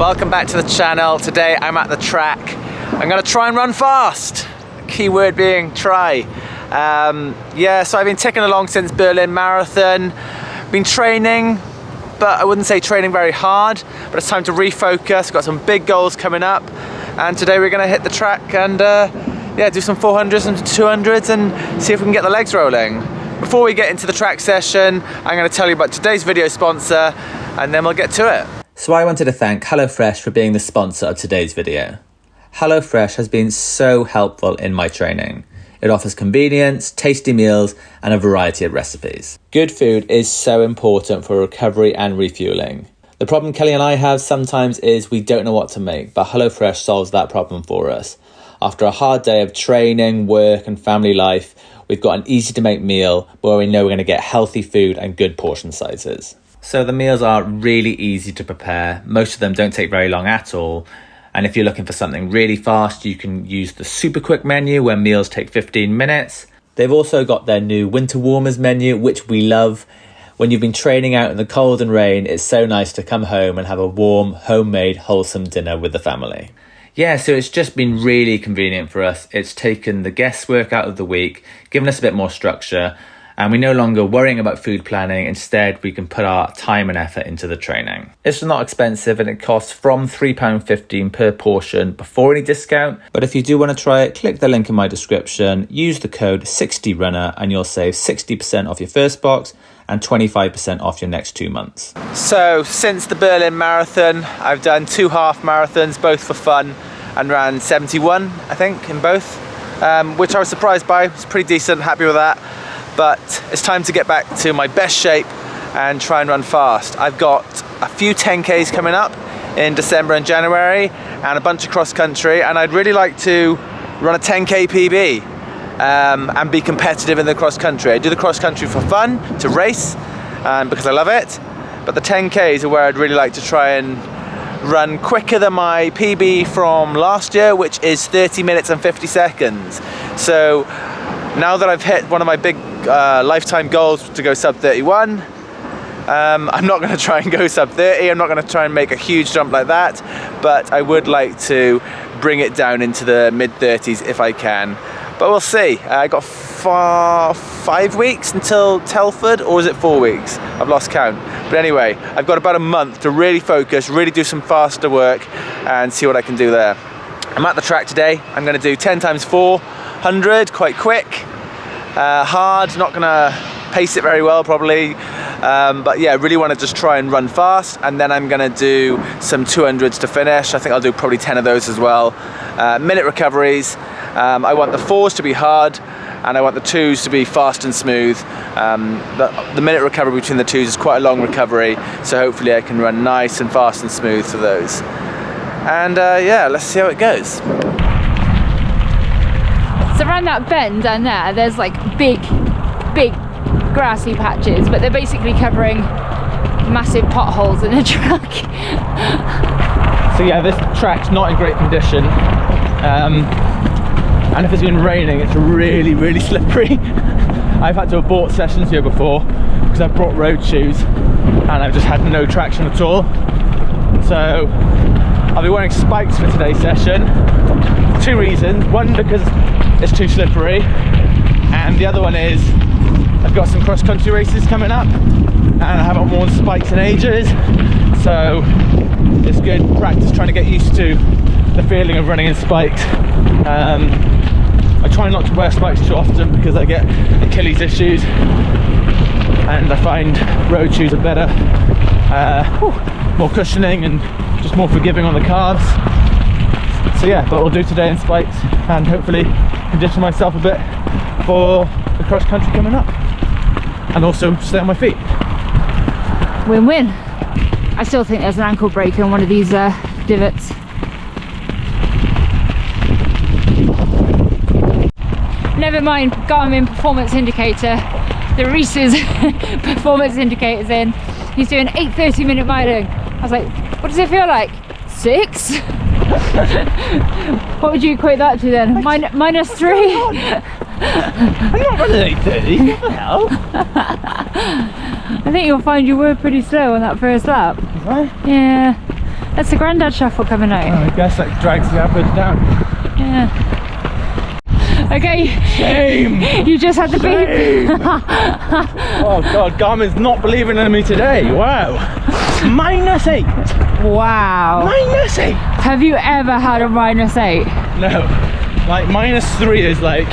Welcome back to the channel. Today I'm at the track. I'm gonna try and run fast. Key word being try. So I've been ticking along since Berlin Marathon. Been training, but I wouldn't say training very hard, but it's time to refocus. Got some big goals coming up, and today we're gonna hit the track and do some 400s and 200s and see if we can get the legs rolling. Before we get into the track session, I'm gonna tell you about today's video sponsor, and then we'll get to it. So I wanted to thank HelloFresh for being the sponsor of today's video. HelloFresh has been so helpful in my training. It offers convenience, tasty meals, and a variety of recipes. Good food is so important for recovery and refueling. The problem Kelly and I have sometimes is we don't know what to make, but HelloFresh solves that problem for us. After a hard day of training, work, and family life, we've got an easy to make meal where we know we're going to get healthy food and good portion sizes. So the meals are really easy to prepare. Most of them don't take very long at all. And if you're looking for something really fast, you can use the super quick menu where meals take 15 minutes. They've also got their new winter warmers menu, which we love. When you've been training out in the cold and rain, it's so nice to come home and have a warm, homemade, wholesome dinner with the family. Yeah, so it's just been really convenient for us. It's taken the guesswork out of the week, given us a bit more structure, and we're no longer worrying about food planning. Instead, we can put our time and effort into the training. It's not expensive and it costs from £3.15 per portion before any discount. But if you do want to try it, click the link in my description, use the code 60runner and you'll save 60% off your first box and 25% off your next 2 months. So since the Berlin Marathon, I've done 2 half marathons, both for fun, and ran 71, I think, in both, which I was surprised by. It's pretty decent, happy with that. But it's time to get back to my best shape and try and run fast. I've got a few 10Ks coming up in December and January and a bunch of cross country, and I'd really like to run a 10K PB and be competitive in the cross country. I do the cross country for fun, to race, because I love it, but the 10Ks are where I'd really like to try and run quicker than my PB from last year, which is 30 minutes and 50 seconds. So now that I've hit one of my big lifetime goals to go sub 31, I'm not going to try and go sub 30. I'm not going to try and make a huge jump like that, but I would like to bring it down into the mid 30s if I can. But we'll see. I got 5 weeks until Telford, or is it 4 weeks? I've lost count. But anyway, I've got about a month to really focus, really do some faster work and see what I can do there. I'm at the track today. I'm going to do 10 times 400, quite quick. Hard, not gonna pace it very well probably, but yeah, really want to just try and run fast, and then I'm gonna do some 200s to finish. I think I'll do probably 10 of those as well. Minute recoveries. I want the 4s to be hard and I want the 2s to be fast and smooth. The minute recovery between the 2s is quite a long recovery, so hopefully I can run nice and fast and smooth for those. And let's see how it goes. So around that bend down there's like big grassy patches, but they're basically covering massive potholes in the track. So yeah, this track's not in great condition, and if it's been raining, it's really, really slippery. I've had to abort sessions here before because I've brought road shoes and I've just had no traction at all. So I'll be wearing spikes for today's session. 2 reasons. One, because it's too slippery, and the other one is I've got some cross-country races coming up and I haven't worn spikes in ages, so it's good practice trying to get used to the feeling of running in spikes. I try not to wear spikes too often because I get Achilles issues, and I find road shoes are better, more cushioning and just more forgiving on the calves. So yeah, but we'll do today in spikes and hopefully condition myself a bit for the cross country coming up, and also stay on my feet. Win-win. I still think there's an ankle breaker on one of these divots. Never mind Garmin performance indicator. The Reese's performance indicator's in. He's doing 8 30-minute miling. I was like, what does it feel like? 6? What would you equate that to then? Minus 3? I'm not running 8:30, what the hell? I think you'll find you were pretty slow on that first lap. Right? Yeah. That's the granddad shuffle coming out. I guess that drags the average down. Yeah. Okay. Shame! You just had to be. Oh God, Garmin's not believing in me today. Wow. -8. Wow. -8. Have you ever had a -8? No. Like -3 is like,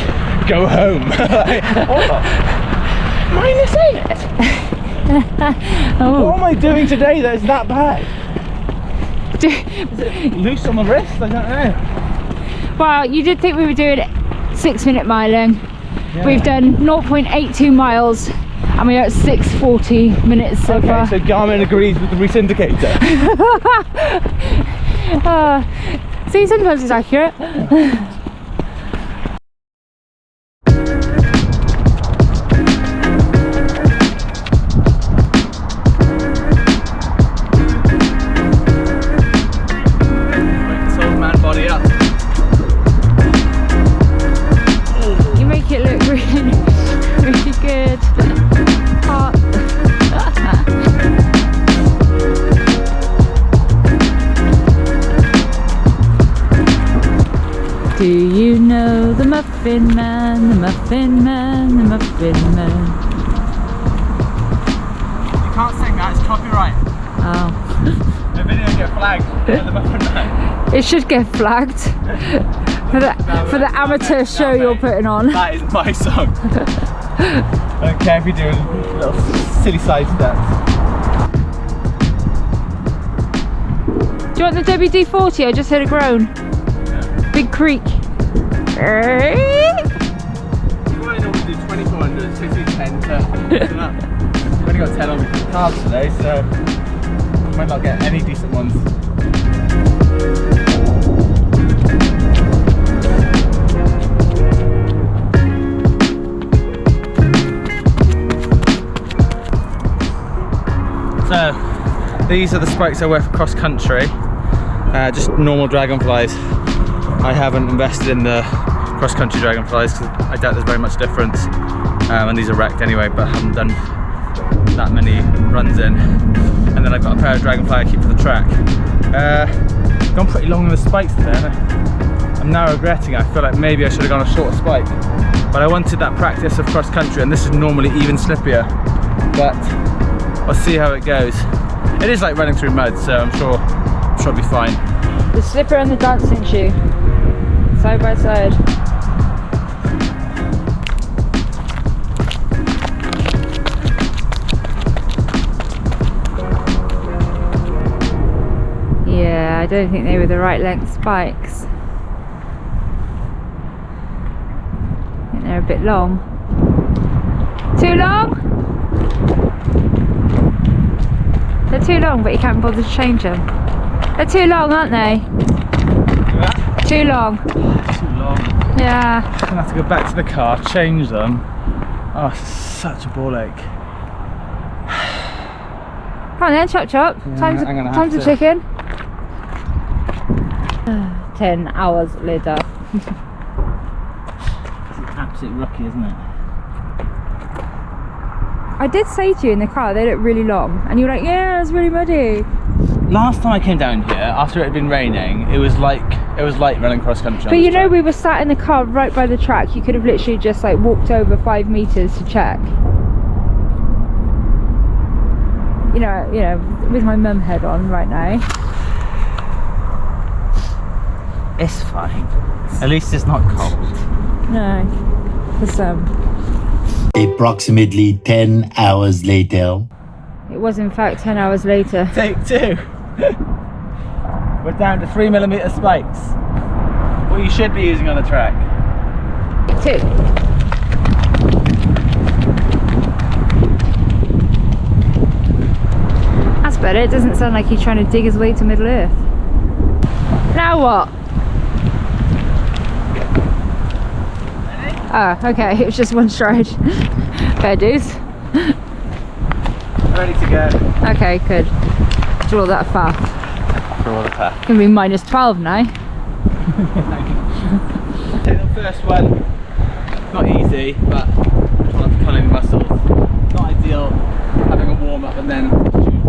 go home. Like, oh. -8. Oh. What am I doing today that is that bad? Is it loose on the wrist? I don't know. Well, you did think we were doing 6-minute miling. Yeah. We've done 0.82 miles and we're at 6:40 minutes so far. So Garmin agrees with the race indicator. See, sometimes it's accurate. You make it look really, really good. Hot. Do you know the Muffin Man, the Muffin Man, the Muffin Man? You can't sing that, it's copyright. Oh. The video will get flagged by the Muffin Man. It should get flagged for the amateur show you're putting on. That is my song. I don't care if you're doing little silly side steps. Do you want the WD-40? I just heard a groan. Yeah. Big creak. You might normally do 2400, 10 to up. I've only got 10 on the cards today, so I might not get any decent ones. So, these are the spikes I wear for cross country, just normal dragonflies. I haven't invested in the cross country dragonflies because I doubt there's very much difference, and these are wrecked anyway, but I haven't done that many runs in. And then I've got a pair of dragonfly I keep for the track. Gone pretty long on the spikes today. I'm now regretting it. I feel like maybe I should have gone a shorter spike, but I wanted that practice of cross country, and this is normally even slippier, but I'll see how it goes. It is like running through mud, so I'm sure it'll be fine. The slipper and the dancing shoe, side by side. Yeah, I don't think they were the right length spikes. I think they're a bit long. Too long? They're too long, but you can't bother to change them. They're too long, aren't they? Yeah. Too long. Too long. Yeah. I'm gonna have to go back to the car, change them. Oh, it's such a ball ache. Come on then, chop chop. Yeah, Time's the chicken. 10 hours later. It's an absolute rookie, isn't it? I did say to you in the car they look really long, and you were like, yeah, it's really muddy. Last time I came down here, after it had been raining, it was like running cross country. But you know, we were sat in the car right by the track. You could have literally just like walked over 5 meters to check. You know, with my mum head on right now. It's fine. At least it's not cold. No, because Approximately 10 hours later. it was in fact 10 hours later. Take 2. We're down to 3mm spikes. What you should be using on the track. 2. That's better. It doesn't sound like he's trying to dig his way to Middle Earth. Now what? Oh, okay. It was just one stride. Fair dues. Ready to go. Okay, good. Draw that far. Draw the path. Gonna be -12 now. Take the first one. Not easy, but trying to pull in muscles. Not ideal having a warm up and then shoot.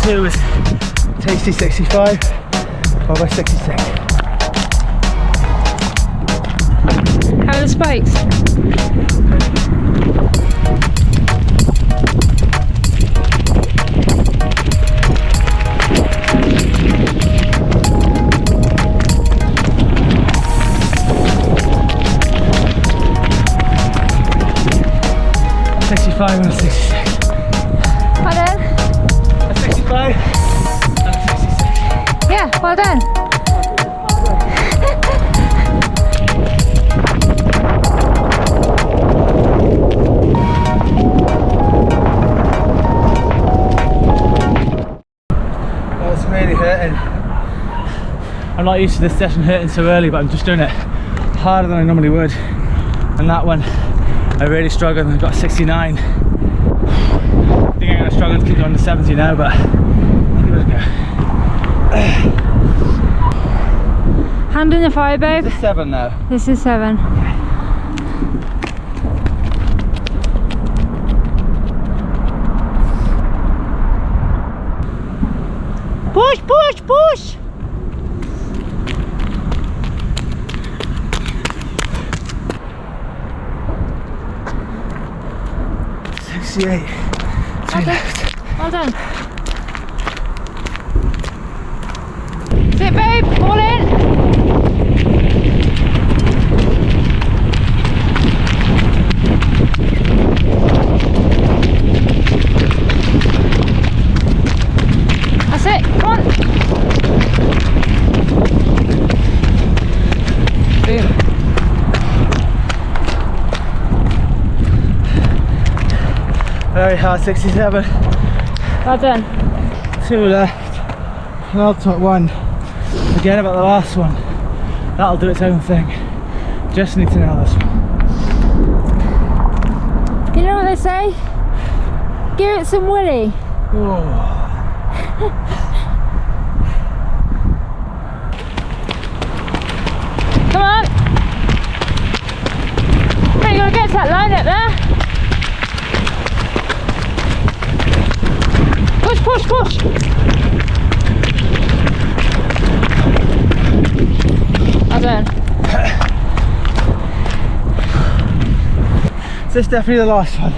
2 is tasty 65, followed by 66. How are the spikes? 65 and a 66. Pardon? A 65 and a 66. Yeah, well done. That's really hurting. I'm not used to this session hurting so early, but I'm just doing it harder than I normally would. And that one, I really struggled and I got 69. I think I'm going to struggle to keep going to 70 now, but I'll give it a go. Hand in the fire, babe. This is 7 now. This is 7. Push, push, push! Well done. Sit, babe. All in. That's it. Come on. Boom. Very hard 67. Well done. 2 left. And I'll top 1. Forget about the last one. That'll do its own thing. Just need to nail this one. You know what they say? Give it some willy. Oh. Come on. Hey, you gotta get to that line up there. Push, push, push. Well done. Is this definitely the last one?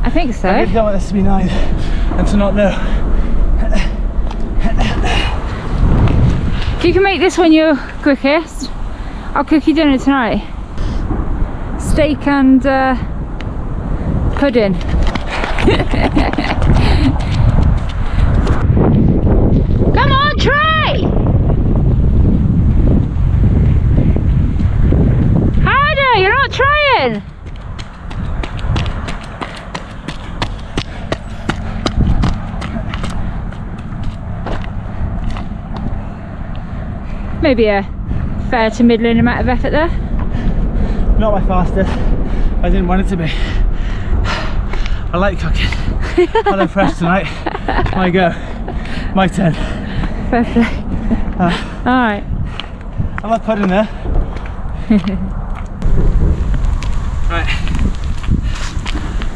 I think so. I really don't want this to be 9 and to not know. If you can make this one your quickest, I'll cook you dinner tonight. Steak and pudding. Come on, try! Harder, you're not trying! Maybe a fair to middling amount of effort there. Not my fastest. I didn't want it to be. I like cooking. HelloFresh tonight. My go. My turn. Fair play. Alright. I'm not putting there. Right.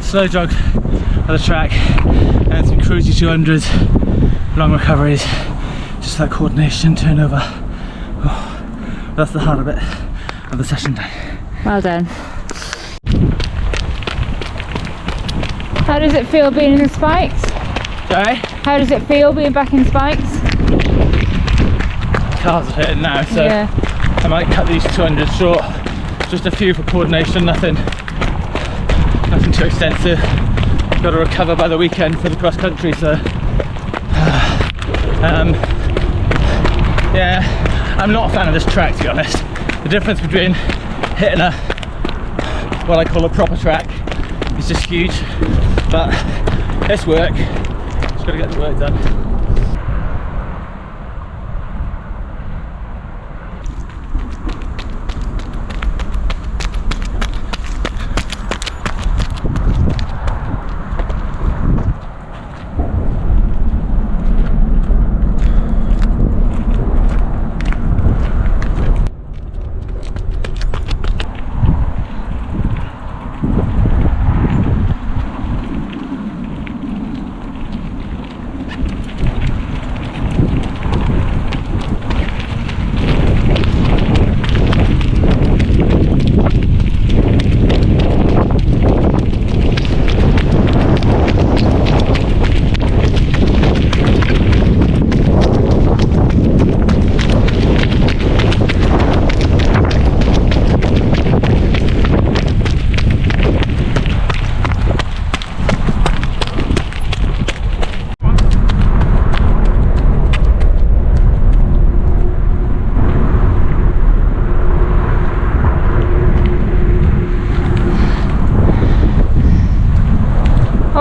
Slow jog at the track and some cruisy 200s, long recoveries, just that coordination, turnover. Oh, that's the harder bit of the session done. Well done. How does it feel being in the spikes? Sorry? How does it feel being back in spikes? Calves are hurting now, so Yeah. I might cut these 200 short. Just a few for coordination, nothing too extensive. Got to recover by the weekend for the cross country, so yeah, I'm not a fan of this track, to be honest. The difference between hitting what I call a proper track is just huge, but it's work. Just got to get the work done.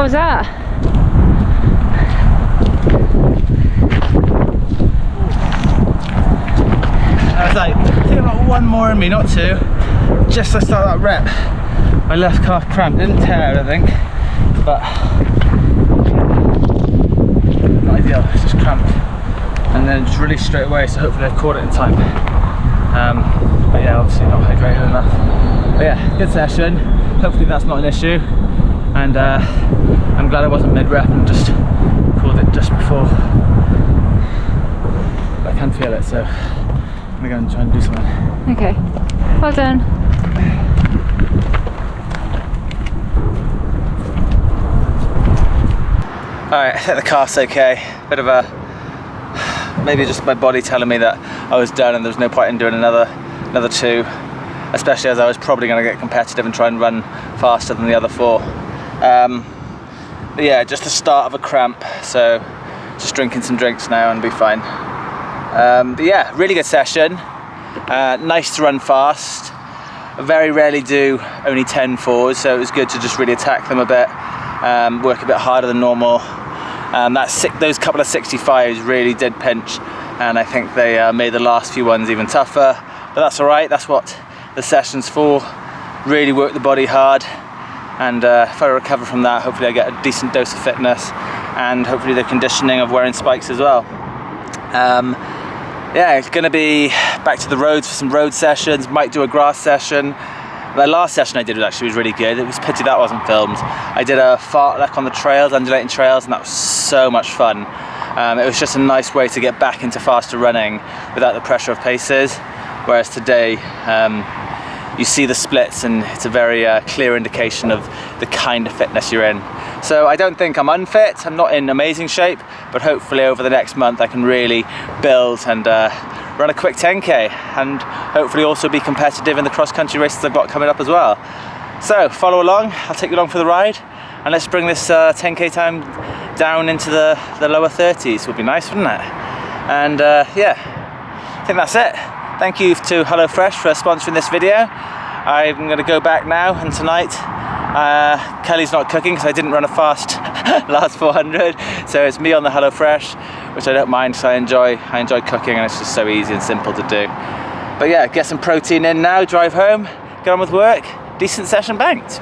was that? I was like, I think about one more in me, not two. Just to start that rep. My left calf cramp didn't tear, I think, but not ideal. It's just cramped, and then just released straight away. So hopefully I caught it in time. But yeah, obviously not hydrated enough. But yeah, good session. Hopefully that's not an issue, and I'm glad I wasn't mid-rep and just called it just before. But I can feel it, so I'm gonna go and try and do something. Okay, well done. Alright, I think the calf's okay. Bit of a, maybe just my body telling me that I was done and there was no point in doing another two, especially as I was probably going to get competitive and try and run faster than the other four. But yeah, just the start of a cramp, so just drinking some drinks now and be fine. But yeah, really good session. Nice to run fast. I very rarely do only 10 fours, so it was good to just really attack them a bit, work a bit harder than normal. Those couple of 65s really did pinch, and I think they made the last few ones even tougher, but that's all right. That's what the session's for. Really work the body hard, and if I recover from that, hopefully I get a decent dose of fitness and hopefully the conditioning of wearing spikes as well. Yeah, it's going to be back to the roads for some road sessions. Might do a grass session. The last session I did was really good. It was pity that wasn't filmed. I did a fartlek on the trails, undulating trails, and that was so much fun. It was just a nice way to get back into faster running without the pressure of paces. Whereas today, you see the splits, and it's a very clear indication of the kind of fitness you're in. So I don't think I'm unfit. I'm not in amazing shape, but hopefully over the next month I can really build and run a quick 10k, and hopefully also be competitive in the cross-country races I've got coming up as well. So follow along, I'll take you along for the ride, and let's bring this 10k time down into the lower 30s. Would be nice, wouldn't it? And yeah, I think that's it. Thank you to HelloFresh for sponsoring this video. I'm going to go back now, and tonight Kelly's not cooking because I didn't run a fast last 400, so it's me on the HelloFresh, which I don't mind because I enjoy cooking, and it's just so easy and simple to do. But yeah, get some protein in now, drive home, get on with work, decent session banked.